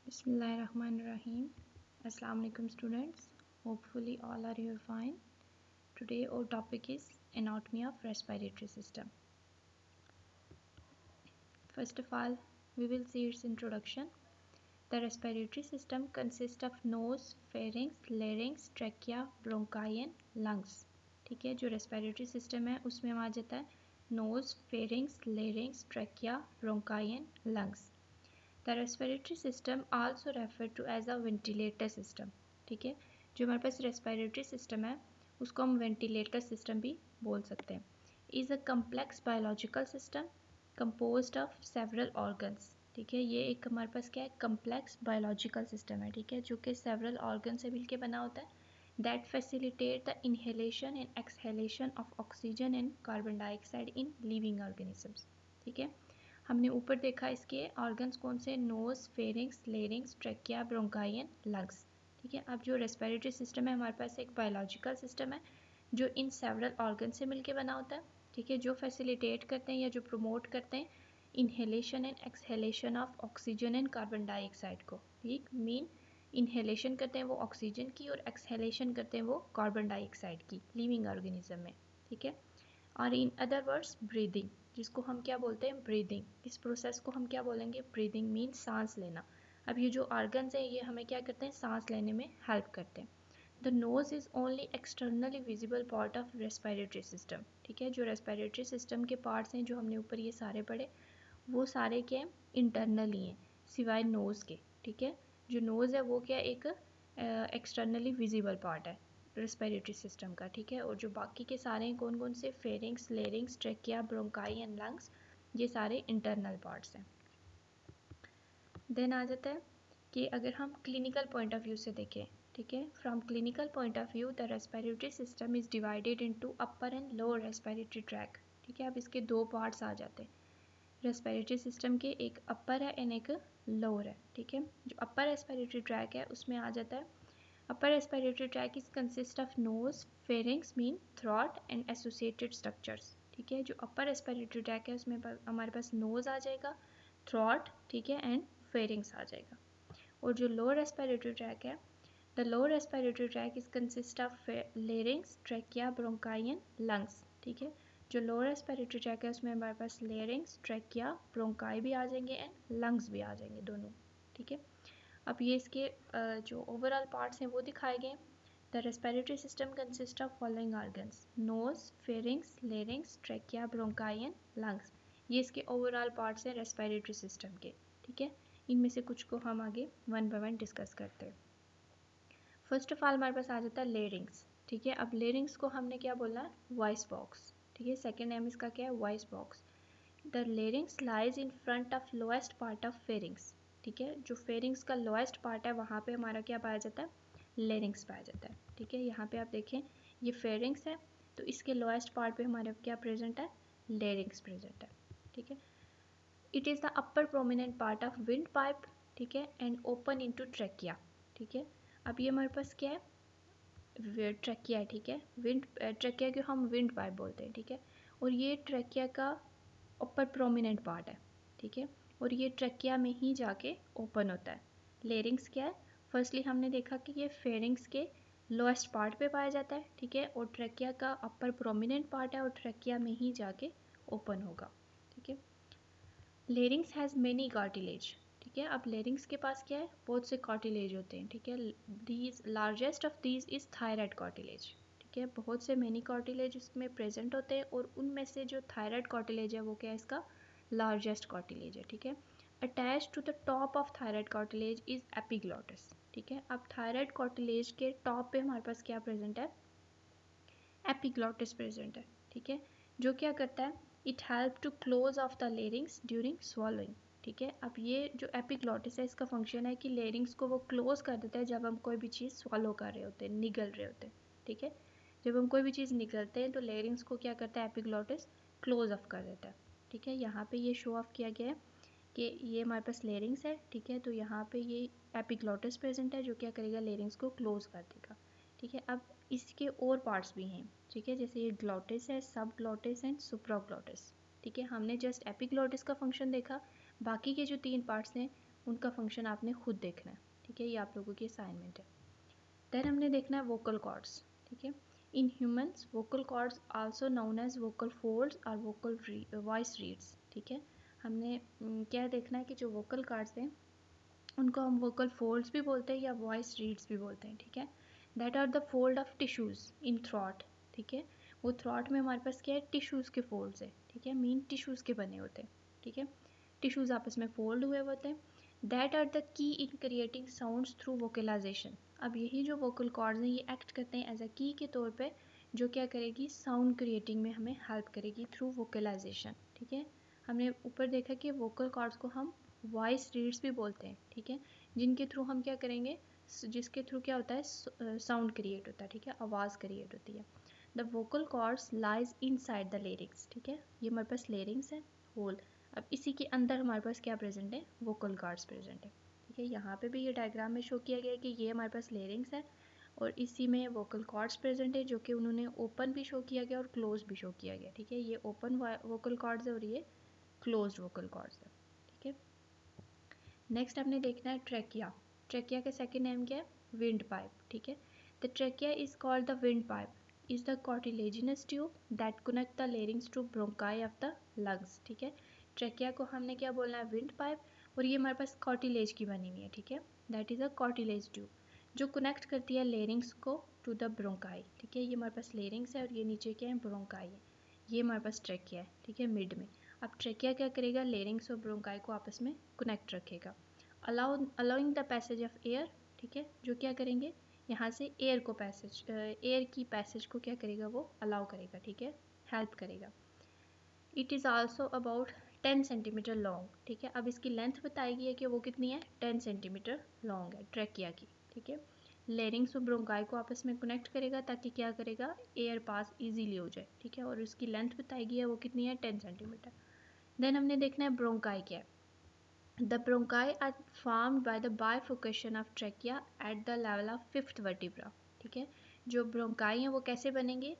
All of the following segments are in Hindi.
Bismillahirrahmanirrahim. Assalamu alaikum students. Hopefully all are here fine. Today our topic is anatomy of respiratory system. First of all, we will see its introduction. The respiratory system consists of nose, pharynx, larynx, trachea, bronchi and lungs. ठीक है, जो respiratory system है उसमें आ जाता है nose, pharynx, larynx, trachea, bronchi and lungs. The respiratory system also referred to as a ventilator system. ठीक है, जो हमारे पास respiratory system है उसको हम ventilator system भी बोल सकते हैं. Is a complex biological system composed of several organs. ठीक है, ये एक हमारे पास क्या है complex biological system है. ठीक है, जो कि several organs से मिलके बना होता है that facilitate the inhalation and exhalation of oxygen and carbon dioxide in living organisms. ठीक है, हमने ऊपर देखा इसके ऑर्गन्स कौन से nose, pharynx, larynx, trachea, bronchi and lungs. ठीक है, अब जो रेस्पिरेटरी सिस्टम है हमारे पास एक बायोलॉजिकल सिस्टम है जो इन सेवरल ऑर्गन से मिलके बना होता है. ठीक है, जो फैसिलिटेट करते हैं या जो प्रमोट करते हैं inhalation and exhalation of oxygen and carbon dioxide को. ठीक, मीन इनहेलेशन करते हैं वो ऑक्सीजन की और एक्सहेलेशन करते हैं वो कार्बन डाइऑक्साइड की लिविंग ऑर्गेनिज्म में. ठीक है, और इन अदर वर्ड्स ब्रीदिंग, जिसको हम क्या बोलते हैं ब्रीदिंग. इस प्रोसेस को हम क्या बोलेंगे ब्रीदिंग मीन सांस लेना. अब ये जो ऑर्गन्स हैं ये हमें क्या करते हैं सांस लेने में हेल्प करते हैं. The nose is only externally visible part of respiratory system. ठीक है, जो रेस्पिरेटरी सिस्टम के पार्ट्स हैं जो हमने ऊपर ये सारे पढ़े वो सारे क्या हैं इंटरनली हैं सिवाय नोज के. ठीक है, जो नोज है वो क्या एक एक्सटर्नली विजिबल पार्ट है रेस्पिरेटरी सिस्टम का. ठीक है, और जो बाकी के सारे हैं कौन कौन से pharynx, larynx, trachea, bronchi and lungs, ये सारे इंटरनल पार्ट्स हैं. देन आ जाता है कि अगर हम क्लिनिकल पॉइंट ऑफ व्यू से देखें. ठीक है, from clinical point of view the respiratory system is divided into upper and lower respiratory tract. ठीक है, अब इसके दो पार्ट्स आ जाते हैं रेस्पिरेटरी सिस्टम के, एक अपर है एंड एक लोअर है. ठीक है, जो अपर रेस्पिरेटरी ट्रैक है उसमें आ जाता है upper respiratory tract is consist of nose, pharynx mean throat and associated structures. ठीक है, जो upper respiratory tract है उसमें हमारे पास nose आ जाएगा, throat, ठीक है, and pharynx आ जाएगा. और जो lower respiratory tract है the lower respiratory tract is consist of larynx, trachea, bronchi and lungs. ठीक है, जो lower respiratory tract है उसमें हमारे पास larynx, trachea, bronchi भी आ जाएंगे and lungs भी आ जाएंगे दोनों. ठीक है, अब ये इसके जो ओवरऑल पार्ट्स हैं वो दिखाए गए. The respiratory system consist of following organs nose, pharynx, larynx, trachea, bronchi and lungs. ये इसके ओवरऑल पार्ट्स हैं रेस्पिरेटरी सिस्टम के. ठीक है, इनमें से कुछ को हम आगे वन बाय वन डिस्कस करते हैं. फर्स्ट ऑफ ऑल हमारे पास आ जाता है लेरिंग्स. ठीक है, अब लेरिंग्स को हमने क्या बोला है वॉइस बॉक्स. ठीक है, सेकेंड नेम इसका क्या है voice box. The larynx lies in front of lowest part of pharynx. ठीक है, जो फेरिंग्स का लोएस्ट पार्ट है वहाँ पे हमारा क्या पाया जाता है लेरिंग्स पाया जाता है. ठीक है, यहाँ पे आप देखें ये फेरिंग्स है तो इसके लोएस्ट पार्ट पे हमारे क्या प्रेजेंट है लेरिंग्स प्रेजेंट है. ठीक है, it is the upper prominent part of wind pipe. ठीक है, एंड ओपन इनटू ट्रेकिया. ठीक है, अब ये हमारे पास क्या है ट्रेकिया है. ठीक है, विंड ट्रेकिया को हम विंड पाइप बोलते हैं. ठीक है, और ये ट्रेकिया का अपर प्रोमिनेंट पार्ट है. ठीक है, और ये ट्रेकिया में ही जाके ओपन होता है. लेरिंग्स क्या है फर्स्टली हमने देखा कि ये फेरिंग्स के लोएस्ट पार्ट पे पाया जाता है. ठीक है, और ट्रेकिया का अपर प्रोमिनेंट पार्ट है और ट्रेकिया में ही जाके ओपन होगा. ठीक है, लेरिंग्स हैज़ मेनी कार्टिलेज. ठीक है, अब लेरिंग्स के पास क्या है बहुत से कार्टिलेज होते हैं. ठीक है, these largest of these is thyroid cartilage. ठीक है, बहुत से मेनी कार्टिलेज इसमें प्रेजेंट होते हैं और उनमें से जो थायराइड कार्टिलेज है वो क्या है इसका लार्जेस्ट कार्टिलेज है. ठीक है, attach to the top of thyroid cartilage is epiglottis. ठीक है, अब थायराइड कार्टिलेज के टॉप पे हमारे पास क्या प्रेजेंट है एपिग्लॉटिस प्रेजेंट है. ठीक है, जो क्या करता है it help to close off the larynx during swallowing. ठीक है, अब ये जो एपिग्लॉटिस है इसका फंक्शन है कि लेरिंग्स को वो क्लोज कर देता है जब हम कोई भी चीज़ स्वॉलो कर रहे होते हैं निगल रहे होते हैं. ठीक है, जब हम कोई भी चीज़ निगलते हैं तो लेरिंग्स को क्या करता है एपिग्लॉटिस क्लोज ऑफ कर देता है. ठीक है, यहाँ पे ये शो ऑफ किया गया है कि ये हमारे पास लेरिंग्स है. ठीक है, तो यहाँ पे ये एपिग्लॉटिस प्रेजेंट है जो क्या करेगा लेरिंग्स को क्लोज कर देगा. ठीक है, अब इसके और पार्ट्स भी हैं. ठीक है, जैसे ये ग्लॉटिस है, सब ग्लॉटिस एंड सुप्राग्लॉटिस. ठीक है, हमने जस्ट एपिग्लॉटिस का फंक्शन देखा, बाकी के जो तीन पार्ट्स हैं उनका फंक्शन आपने खुद देखना है, ठीक है, ये आप लोगों की असाइनमेंट है। देन हमने देखना है वोकल कॉर्ड्स, ठीक है। In humans vocal cords also known as vocal folds और वोकल वॉइस रीड्स, ठीक है। हमने क्या देखना है कि जो वोकल कॉर्ड्स हैं उनको हम वोकल फोल्ड्स भी बोलते हैं या वॉइस रीड्स भी बोलते हैं, ठीक है। That are the fold of tissues in throat, ठीक है। वो थ्रॉट में हमारे पास क्या है, टिश्यूज के फोल्ड्स है, ठीक है, मीन टिश्यूज के बने होते हैं, ठीक है। टिश्यूज आपस में फोल्ड हुए होते हैं। That are the key in creating sounds through vocalization. अब यही जो वोकल कॉर्ड्स हैं ये एक्ट करते हैं एज अ की के तौर पे, जो क्या करेगी, साउंड क्रिएटिंग में हमें हेल्प करेगी थ्रू वोकलाइजेशन, ठीक है। हमने ऊपर देखा कि वोकल कॉर्ड्स को हम वॉइस रीड्स भी बोलते हैं, ठीक है, जिनके थ्रू हम क्या करेंगे, जिसके थ्रू क्या होता है, साउंड क्रिएट होता है, ठीक है, आवाज़ क्रिएट होती है। The vocal cords lies inside the larynx, ठीक है, ये हमारे पास लेरिंग्स है होल। अब इसी के अंदर हमारे पास क्या प्रेजेंट है, वोकल कॉर्ड्स प्रेजेंट है, ठीक है। यहाँ पे भी ये डायग्राम में शो किया गया है कि ये हमारे पास लेरिंग्स है और इसी में वोकल कॉर्ड्स प्रेजेंट है, जो कि उन्होंने ओपन भी शो किया गया और क्लोज भी शो किया गया, ठीक है। ये ओपन वोकल कॉर्ड्स है और ये क्लोज वोकल कॉर्ड्स है, ठीक है। नेक्स्ट हमने देखना है ट्रेकिया। ट्रेकिया का सेकेंड नेम क्या है, विंड पाइप, ठीक है। The trachea is called the wind pipe is the cartilaginous tube that connect the larynx to bronchi of the lungs, ठीक है। ट्रेकिया को हमने क्या बोलना है, विंड पाइप, और ये हमारे पास कार्टिलेज की बनी हुई है, ठीक है। That is a cartilage tube जो कनेक्ट करती है लेरिंग्स को टू द ब्रोंकाई, ठीक है। ये हमारे पास लेरिंग्स है और ये नीचे क्या है, ब्रोंकाई है। ये हमारे पास ट्रेकिया है, ठीक है, मिड में। अब ट्रेकिया क्या करेगा, लेरिंग्स और ब्रोंकाई को आपस में कनेक्ट रखेगा, allowing the passage of air, ठीक है, जो क्या करेंगे, यहाँ से एयर को पैसेज, एयर की पैसेज को क्या करेगा, वो अलाउ करेगा, ठीक है, हेल्प करेगा। It is also about 10 centimetre long, ठीक है। अब इसकी लेंथ बताई गई है कि वो कितनी है, 10 सेंटीमीटर लॉन्ग है ट्रेकिया की, ठीक है। लेरिंग्स और ब्रोंकाई को आपस में कनेक्ट करेगा ताकि क्या करेगा, एयर पास इजीली हो जाए, ठीक है, और उसकी लेंथ बताई गई है वो कितनी है, 10 सेंटीमीटर। देन हमने देखना है ब्रोंकाई क्या है। The bronchi are formed by the bifurcation of trachea at the level of fifth vertebra, ठीक है। जो ब्रोंकाई हैं वो कैसे बनेंगे,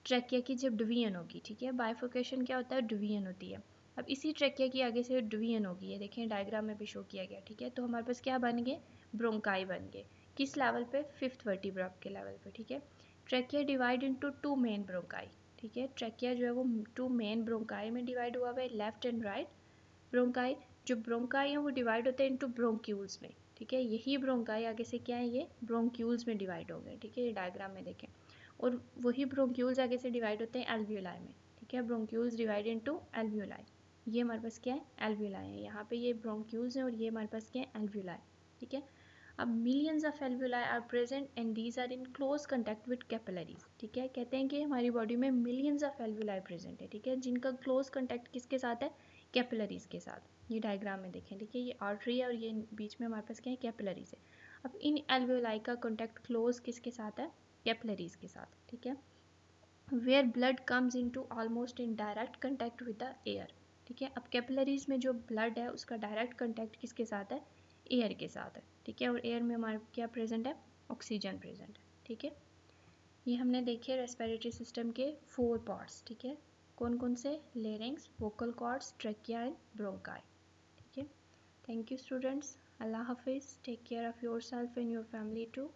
ट्रैकिया की जब डिवीजन होगी, ठीक है। बाइफोकेशन क्या होता है, डिवीजन होती है। अब इसी ट्रैकिया की आगे से डिवीजन होगी, ये देखें डायग्राम में भी शो किया गया, ठीक है। तो हमारे पास क्या बन गए, ब्रोंकाई बन गए, किस लेवल पे, फिफ्थ वर्टिब्रा के लेवल पे, ठीक है। Trachea divide into two main bronchi, ठीक है। ट्रैकिया जो है वो टू मेन ब्रोंकाई में डिवाइड हुआ है, लेफ्ट एंड राइट ब्रोंकाई। जो ब्रोंकाई है वो डिवाइड होते हैं इनटू ब्रोंक्यूल्स में, ठीक है। यही ब्रोंकाई आगे से क्या है, ये ब्रोंक्यूल्स में डिवाइड हो गए, ठीक है, ये डायग्राम में देखें। और वही ब्रोंक्यूल्स आगे से डिवाइड होते हैं एल्वियोलाई में, ठीक है। ब्रोंक्यूल्स डिवाइड इनटू एल्वियोलाई, ये हमारे पास क्या है, एल्वियोलाई है। यहाँ पे ये ब्रोंक्यूल्स हैं और ये हमारे पास क्या है, एल्वियोलाई, ठीक है। अब millions of alveoli are present and these are in close contact with capillaries, ठीक है। कहते हैं कि हमारी बॉडी में मिलियंस ऑफ एल्वियोलाई प्रेजेंट है, ठीक है, जिनका क्लोज कंटैक्ट किसके साथ है, कैपिलरीज के साथ। ये डायग्राम में देखें, ठीक है, ये आर्टरी है और ये बीच में हमारे पास क्या है, कैपिलरीज है। अब इन एल्वियोलाई का कॉन्टैक्ट क्लोज किसके साथ है, कैपिलरीज के साथ, ठीक है। Where blood comes into almost in direct contact with the air, ठीक है। अब कैपिलरीज में जो ब्लड है उसका डायरेक्ट कंटैक्ट किसके साथ है, एयर के साथ है, ठीक है। और एयर में हमारे क्या प्रेजेंट है, ऑक्सीजन प्रेजेंट है, ठीक है। ये हमने देखे रेस्पिरेटरी सिस्टम के 4 पार्ट्स, ठीक है। कौन कौन से, larynx, vocal cords, trachea and bronchi, ठीक है। थैंक यू स्टूडेंट्स, अल्लाह हाफिज़, take care of your self and your family too,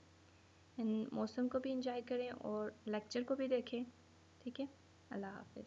and मौसम को भी इंजॉय करें और लेक्चर को भी देखें, ठीक है। अल्लाह हाफिज़।